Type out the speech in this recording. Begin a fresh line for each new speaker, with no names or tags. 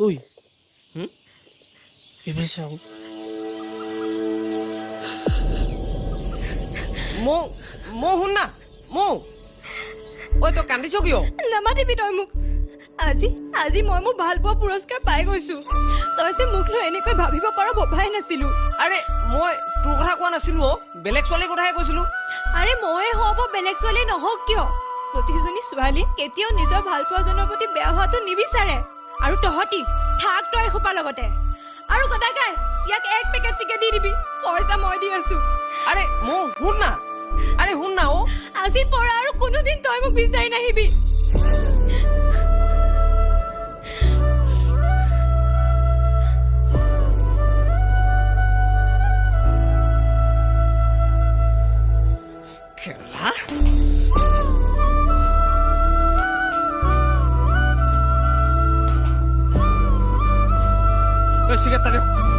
ঐ এইফালে চাওঁ
মৌ শুন না মৌ ঐ তই কান্দিছ কিয়
নামাতিবি তই মোক আজি আজি মই মোৰ ভাল পোৱা পুৰস্কাৰ পাই গৈছো তই যে মোক লৈ এনেকৈ ভাবিব পাৰ ভবাই নাছিলো
আৰে মই তোৰ কথা কোৱা নাছিলো অ বেলেগ ছোৱালীৰ কথাহে কৈছিলো
আৰে মই হব বেলেগ ছোৱালী নহওক কিয় প্ৰতিজনী ছোৱালী কেতিয়াও নিজৰ ভাল পোৱাজনৰ প্ৰতি বেয়া হোৱাটো নিবিচাৰে আৰু তহঁতি থাক তই এসোপাৰ লগতে আৰু গদাকাই ইয়াক এক পেকেট চিকেন দি দিবি পইচা মই দি আছো
আৰে মৌ শুন না অ
আজিৰ পৰা আৰু কোনোদিন তই মোক বিচাৰি নাহিবি
খেলা চিগাৰেট